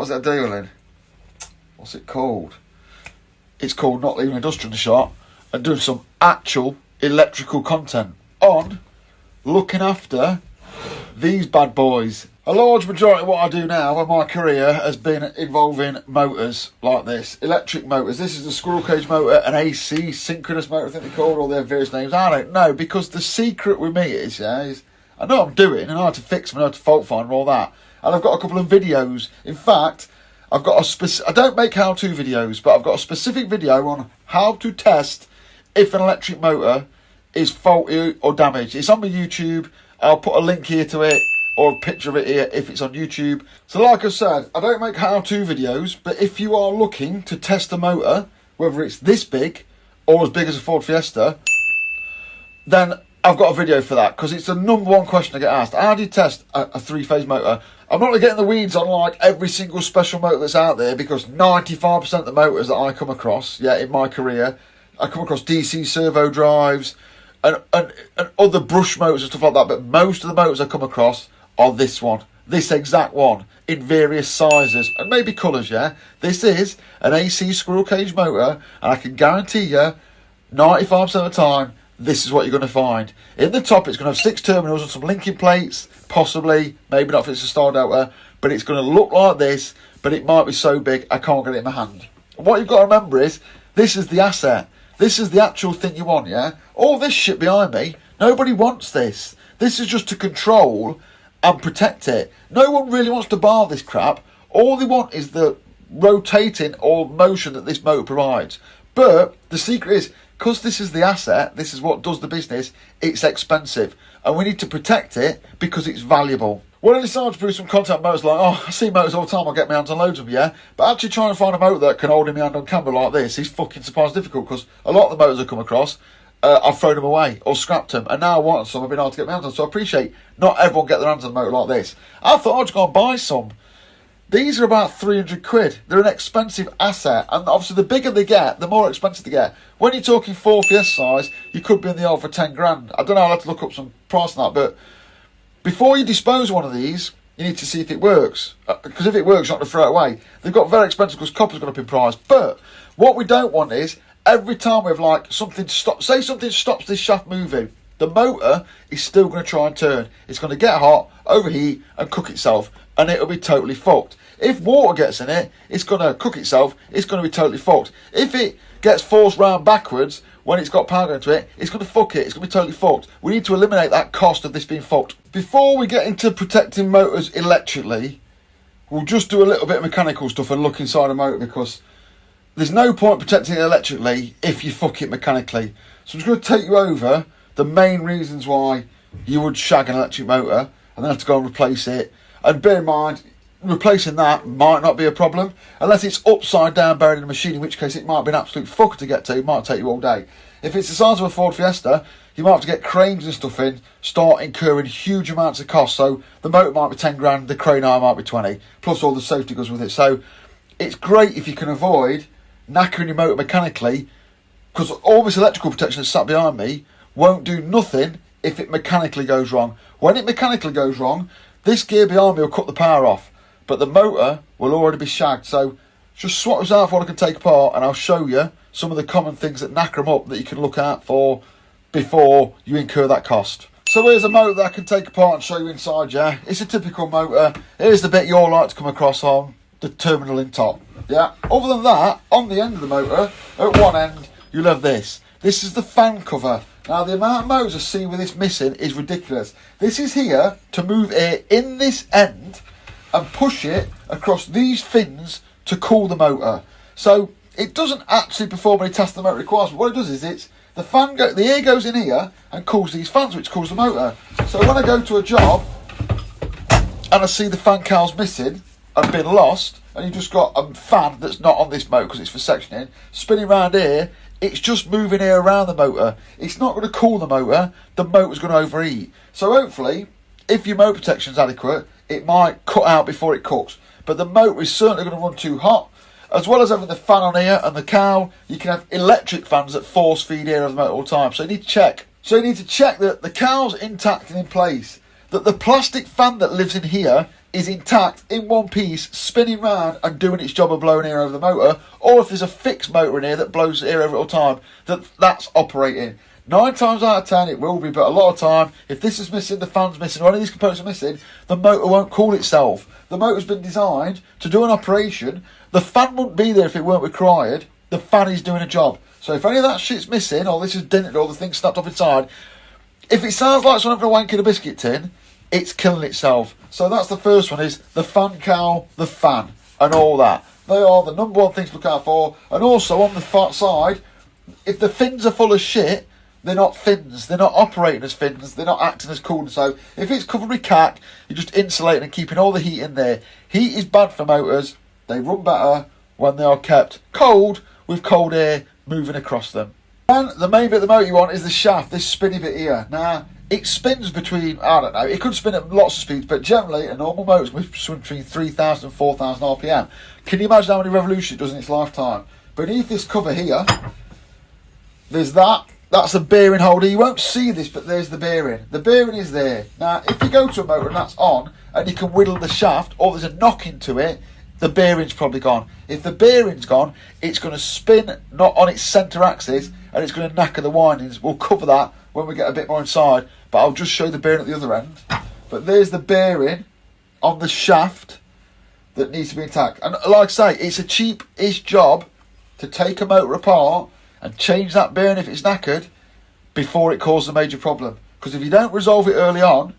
was it doing? What's it called? It's called Not Leaving a Dust in the Shop and doing some actual electrical content on looking after these bad boys. A large majority of what I do now in my career has been involving motors like this, electric motors. This is a squirrel cage motor, an AC synchronous motor, I think they call it, all their various names. I don't know, because the secret with me is I know what I'm doing, and I know how to fix them, I know how to fault find and all that. And I've got a couple of videos. In fact, I've got I don't make how-to videos, but I've got a specific video on how to test if an electric motor is faulty or damaged. It's on my YouTube. I'll put a link here to it, or a picture of it here if it's on YouTube. So like I said, I don't make how-to videos, but if you are looking to test a motor, whether it's this big or as big as a Ford Fiesta, then I've got a video for that, because it's the number one question I get asked. How do you test a three-phase motor? I'm not going to get in the weeds on like every single special motor that's out there, because 95% of the motors that I come across, in my career, I come across DC servo drives and other brush motors and stuff like that, but most of the motors I come across are this one, this exact one, in various sizes and maybe colours, This is an AC squirrel cage motor, and I can guarantee you, 95% of the time, this is what you're going to find. In the top, it's going to have 6 terminals and some linking plates, possibly, maybe not if it's a star delta, but it's going to look like this, but it might be so big, I can't get it in my hand. And what you've got to remember is, this is the asset. This is the actual thing you want, All this shit behind me, nobody wants this. This is just to control and protect it. No one really wants to bar this crap. All they want is the rotating or motion that this motor provides. But the secret is, because this is the asset, this is what does the business, it's expensive. And we need to protect it because it's valuable. When I decided to produce some content motors, I see motors all the time, I'll get my hands on loads of them, But actually trying to find a motor that can hold in my hand on camera like this is fucking surprisingly difficult, because a lot of the motors I come across, I've thrown them away or scrapped them, and now I want some, I've been able to get my hands on. So I appreciate not everyone get their hands on a motor like this. I thought I'd just go and buy some. These are about 300 quid. They're an expensive asset, and obviously the bigger they get, the more expensive they get. When you're talking 4 Fiesta size, you could be in the old for 10 grand. I don't know, I'll have to look up some price on that, but before you dispose of one of these, you need to see if it works. Because if it works, you're not going to throw it away. They've got very expensive because copper's gone up in price. But what we don't want is, every time we have something stop, say something stops this shaft moving, the motor is still going to try and turn. It's going to get hot, overheat, and cook itself, and it'll be totally fucked. If water gets in it, it's going to cook itself, it's going to be totally fucked. If it gets forced round backwards when it's got power going to it, it's going to fuck it, it's going to be totally fucked. We need to eliminate that cost of this being fucked. Before we get into protecting motors electrically, we'll just do a little bit of mechanical stuff and look inside a motor, because there's no point protecting it electrically if you fuck it mechanically. So I'm just going to take you over the main reasons why you would shag an electric motor and then have to go and replace it. And bear in mind, replacing that might not be a problem unless it's upside down buried in a machine, in which case it might be an absolute fucker to get to. It might take you all day. If it's the size of a Ford Fiesta, you might have to get cranes and stuff in, start incurring huge amounts of cost. So the motor might be 10 grand, the crane hire might be 20, plus all the safety goes with it. So it's great if you can avoid knackering your motor mechanically, because all this electrical protection that's sat behind me won't do nothing if it mechanically goes wrong. When it mechanically goes wrong, this gear behind me will cut the power off, but the motor will already be shagged. So just swap this out for what I can take apart, and I'll show you some of the common things that knacker them up that you can look out for before you incur that cost. So here's a motor that I can take apart and show you inside, It's a typical motor. Here's the bit you'll like to come across on the terminal in top. Other than that, on the end of the motor, at one end, you'll have this. This is the fan cover. Now, the amount of motors I see with this missing is ridiculous. This is here to move air in this end and push it across these fins to cool the motor. So it doesn't actually perform any task the motor requires, but what it does is the air goes in here and cools these fans, which cools the motor. So when I go to a job and I see the fan cowls missing and been lost, and you've just got a fan that's not on this motor because it's for sectioning, spinning around here, it's just moving air around the motor. It's not going to cool the motor's going to overheat. So hopefully, if your motor protection is adequate, it might cut out before it cooks. But the motor is certainly going to run too hot. As well as having the fan on here and the cowl, you can have electric fans that force feed air over the motor all the time. So you need to check. that the cowl's intact and in place, that the plastic fan that lives in here is intact in one piece, spinning round and doing its job of blowing air over the motor, or if there's a fixed motor in here that blows air over all the time, that's operating. 9 times out of 10 it will be, but a lot of time, if this is missing, the fan's missing, or any of these components are missing, the motor won't cool itself. The motor's been designed to do an operation. The fan wouldn't be there if it weren't required. The fan is doing a job. So if any of that shit's missing, or this is dented, or the thing's snapped off inside, if it sounds like someone having a wank in a biscuit tin, it's killing itself. So that's the first one, is the fan cowl, the fan, and all that. They are the number one things to look out for. And also on the far side, if the fins are full of shit, they're not fins. They're not operating as fins. They're not acting as coolant. So if it's covered with cack, you're just insulating and keeping all the heat in there. Heat is bad for motors. They run better when they are kept cold, with cold air moving across them. And the main bit of the motor you want is the shaft, this spinny bit here. Now, it spins between, I don't know, it could spin at lots of speeds, but generally a normal motor will swing between 3,000 and 4,000 RPM. Can you imagine how many revolutions it does in its lifetime? Beneath this cover here, there's that. That's a bearing holder. You won't see this, but there's the bearing. The bearing is there. Now, if you go to a motor and that's on, and you can whittle the shaft, or there's a knock into it, the bearing's probably gone. If the bearing's gone, it's going to spin not on its centre axis, and it's going to knacker the windings. We'll cover that when we get a bit more inside, but I'll just show you the bearing at the other end. But there's the bearing on the shaft that needs to be intact. And like I say, it's a cheap-ish job to take a motor apart and change that bearing if it's knackered before it causes a major problem. Because if you don't resolve it early on,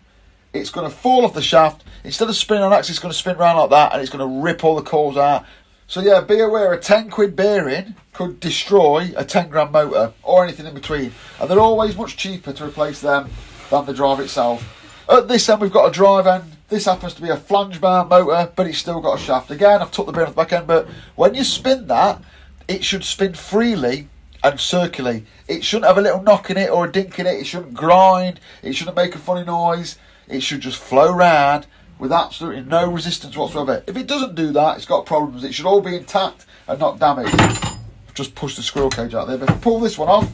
it's going to fall off the shaft. Instead of spinning on axis, it's going to spin around like that, and it's going to rip all the coils out. So yeah, be aware a 10 quid bearing could destroy a 10 grand motor, or anything in between. And they're always much cheaper to replace them than the drive itself. At this end, we've got a drive end. This happens to be a flange mount motor, but it's still got a shaft. Again, I've took the bearing off the back end, but when you spin that, it should spin freely and circularly. It shouldn't have a little knock in it or a dink in it. It shouldn't grind. It shouldn't make a funny noise. It should just flow round with absolutely no resistance whatsoever. If it doesn't do that, it's got problems. It should all be intact and not damaged. I've just pushed the squirrel cage out there. But if I pull this one off,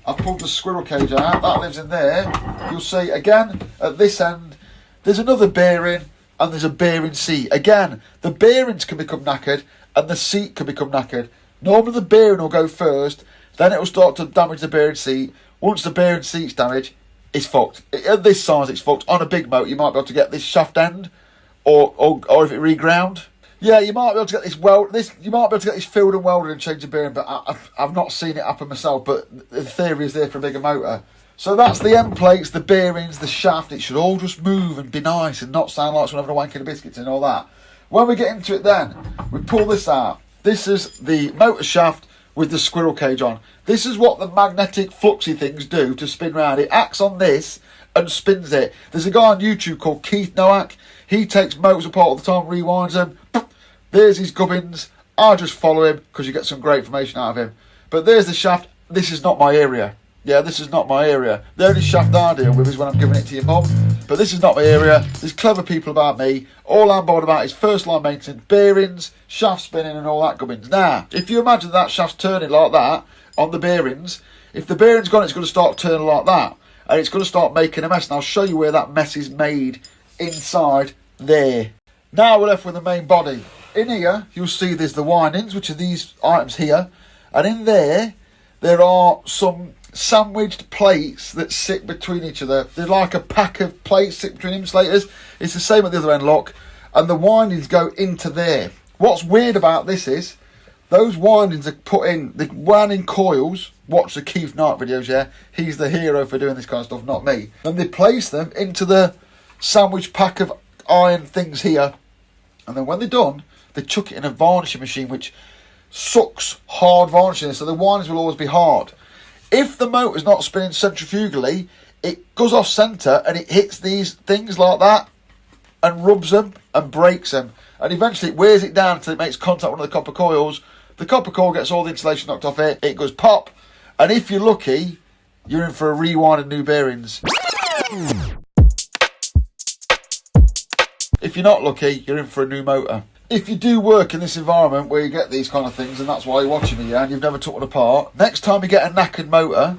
I've pulled the squirrel cage out. That lives in there. You'll see, again, at this end, there's another bearing and there's a bearing seat. Again, the bearings can become knackered and the seat can become knackered. Normally the bearing will go first, then it will start to damage the bearing seat. Once the bearing seat's damaged, it's fucked. At this size, it's fucked. On a big motor, you might be able to get this shaft end, or if it reground. Yeah, you might be able to get you might be able to get this filled and welded and change the bearing, but I've not seen it happen myself. But the theory is there for a bigger motor. So that's the end plates, the bearings, the shaft. It should all just move and be nice and not sound like someone having a wank in a biscuit and all that. When we get into it, then we pull this out. This is the motor shaft with the squirrel cage on. This is what the magnetic fluxy things do to spin round. It acts on this and spins it. There's a guy on YouTube called Keith Nowak. He takes motors apart all the time, rewinds them. There's his gubbins. I just follow him because you get some great information out of him. But there's the shaft. This is not my area. Yeah, this is not my area. The only shaft I deal with is when I'm giving it to your mum. But this is not my area. There's clever people about me. All I'm bothered about is first line maintenance, bearings, shaft spinning and all that gubbins. Now, if you imagine that shaft's turning like that on the bearings, if the bearing's gone, it's going to start turning like that. And it's going to start making a mess. And I'll show you where that mess is made inside there. Now we're left with the main body. In here, you'll see there's the windings, which are these items here. And in there are some sandwiched plates that sit between each other. They're like a pack of plates sit between insulators. It's the same at the other end, look. And the windings go into there. What's weird about this is those windings are put in, the winding coils. Watch the Keith Knight videos, yeah? He's the hero for doing this kind of stuff, not me. And they place them into the sandwich pack of iron things here. And then when they're done, they chuck it in a varnishing machine which sucks hard varnishing, so the windings will always be hard. If the motor's not spinning centrifugally, it goes off centre and it hits these things like that and rubs them and breaks them. And eventually it wears it down until it makes contact with one of the copper coils. The copper coil gets all the insulation knocked off it. It goes pop. And if you're lucky, you're in for a rewind of new bearings. If you're not lucky, you're in for a new motor. If you do work in this environment where you get these kind of things, and that's why you're watching me, yeah, and you've never took one apart, next time you get a knackered motor,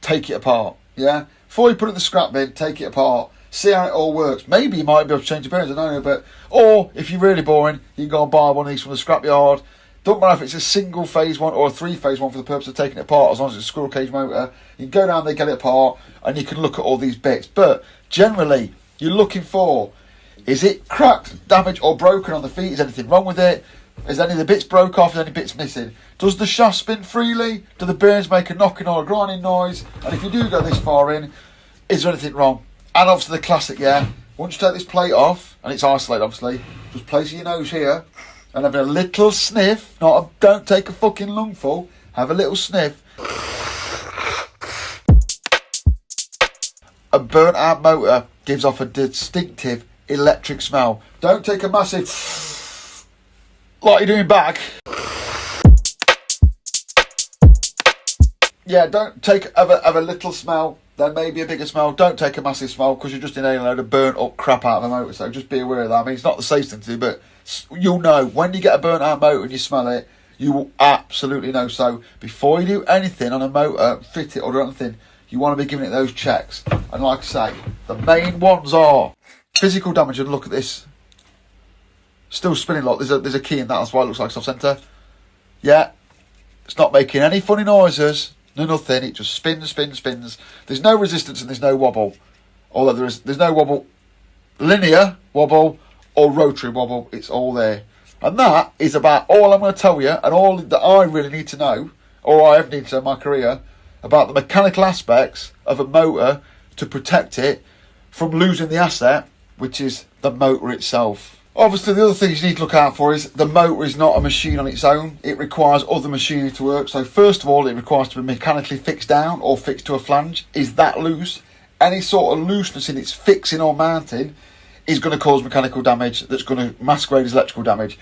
take it apart, yeah? Before you put it in the scrap bin, take it apart. See how it all works. Maybe you might be able to change the bearings, I don't know, but... Or, if you're really boring, you can go and buy one of these from the scrapyard. Don't matter if it's a single phase one or a 3-phase one for the purpose of taking it apart, as long as it's a squirrel cage motor. You can go down there, get it apart, and you can look at all these bits. But, generally, you're looking for... Is it cracked, damaged, or broken on the feet? Is anything wrong with it? Is any of the bits broke off? Is any bits missing? Does the shaft spin freely? Do the bearings make a knocking or a grinding noise? And if you do go this far in, is there anything wrong? And obviously the classic, yeah. Once you take this plate off, and it's isolated obviously, just place your nose here and have a little sniff. Don't take a fucking lungful. Have a little sniff. A burnt out motor gives off a distinctive electric smell. Don't take a massive like you're doing back. Yeah, don't take have a little smell. There may be a bigger smell. Don't take a massive smell because you're just inhaling a load of burnt up crap out of the motor. So just be aware of that. I mean, it's not the safest thing to do, but you'll know when you get a burnt out motor and you smell it. You will absolutely know. So before you do anything on a motor, fit it or do anything, you want to be giving it those checks. And like I say, the main ones are physical damage. And look at this, still spinning like there's a key in that. That's why it looks like soft centre. Yeah, it's not making any funny noises. No, nothing. It just spins. There's no resistance and there's no wobble. Although there's no wobble, linear wobble or rotary wobble. It's all there. And that is about all I'm going to tell you, and all that I really need to know, or I have needed to know in my career, about the mechanical aspects of a motor to protect it from losing the asset, which is the motor itself. Obviously, the other things you need to look out for is the motor is not a machine on its own. It requires other machinery to work. So first of all, it requires to be mechanically fixed down or fixed to a flange. Is that loose? Any sort of looseness in its fixing or mounting is going to cause mechanical damage that's going to masquerade as electrical damage.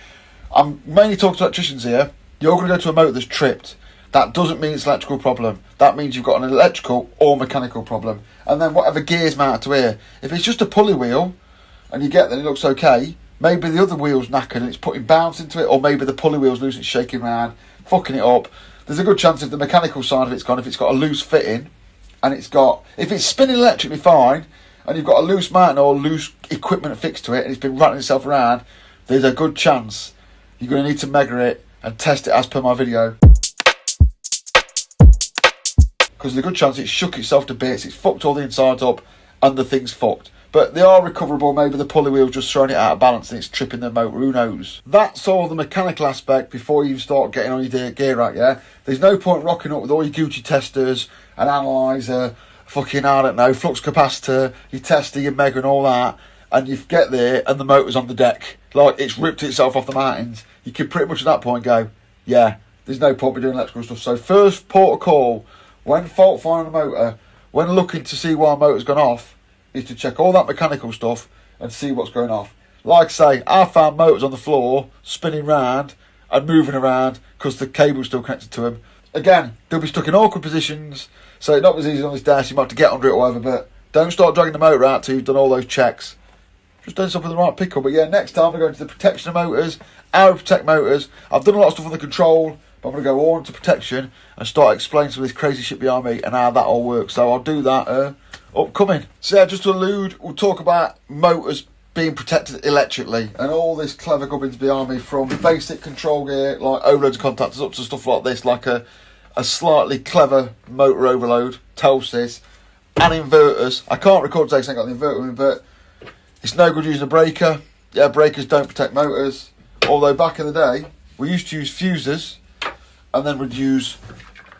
I'm mainly talking to electricians here. You're going to go to a motor that's tripped. That doesn't mean it's an electrical problem. That means you've got an electrical or mechanical problem. And then whatever gear's mounted to here. If it's just a pulley wheel and you get that, it looks okay. Maybe the other wheel's knackered and it's putting bounce into it, or maybe the pulley wheel's loose and it's shaking around, fucking it up. There's a good chance if the mechanical side of it's gone, if it's got a loose fitting, and if it's spinning electrically fine, and you've got a loose mounting or loose equipment fixed to it, and it's been rattling itself around, there's a good chance you're going to need to measure it and test it as per my video. Because there's a good chance it's shook itself to bits, it's fucked all the insides up, and the thing's fucked. But they are recoverable. Maybe the pulley wheel's just throwing it out of balance and it's tripping the motor, who knows. That's all the mechanical aspect before you start getting on your gear right, yeah? There's no point rocking up with all your Gucci testers, an analyzer, fucking, I don't know, flux capacitor, your tester, your mega and all that, and you get there and the motor's on the deck. Like, it's ripped itself off the mountains. You can pretty much at that point go, yeah, there's no point in doing electrical stuff. So first port of call, when fault finding a motor, when looking to see why a motor's gone off, is to check all that mechanical stuff and see what's going off. Like I say, I found motors on the floor spinning round and moving around because the cable's still connected to them. Again, they'll be stuck in awkward positions, so it's not as easy on this dash. You might have to get under it or whatever, but don't start dragging the motor out till you've done all those checks. Just doing something with the right pickle. But yeah, next time we're going to the protection of motors, how to protect motors. I've done a lot of stuff on the control, but I'm going to go on to protection and start explaining some of this crazy shit behind me and how that all works. So I'll do that upcoming. So yeah, just to allude, we'll talk about motors being protected electrically and all this clever gubbins behind me, from basic control gear like overloads of contactors up to stuff like this, like a slightly clever motor overload, Telsys, and inverters. I can't record today because I ain't got the inverter with me, but it's no good using a breaker. Yeah, breakers don't protect motors. Although back in the day, we used to use fuses and then we'd use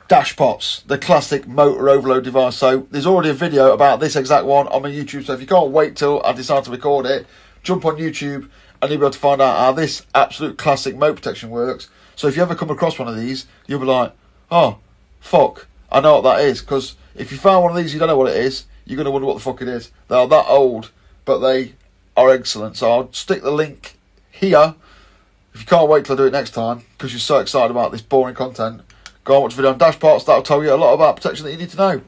dash pots, the classic motor overload device. So there's already a video about this exact one on my YouTube. So if you can't wait till I decide to record it, jump on YouTube and you'll be able to find out how this absolute classic motor protection works. So if you ever come across one of these, you'll be like, oh, fuck, I know what that is. Because if you found one of these, you don't know what it is, you're going to wonder what the fuck it is. They are that old, but they are excellent. So I'll stick the link here. If you can't wait till I do it next time, because you're so excited about this boring content, go and watch the video on dash parts. That'll tell you a lot about protection that you need to know.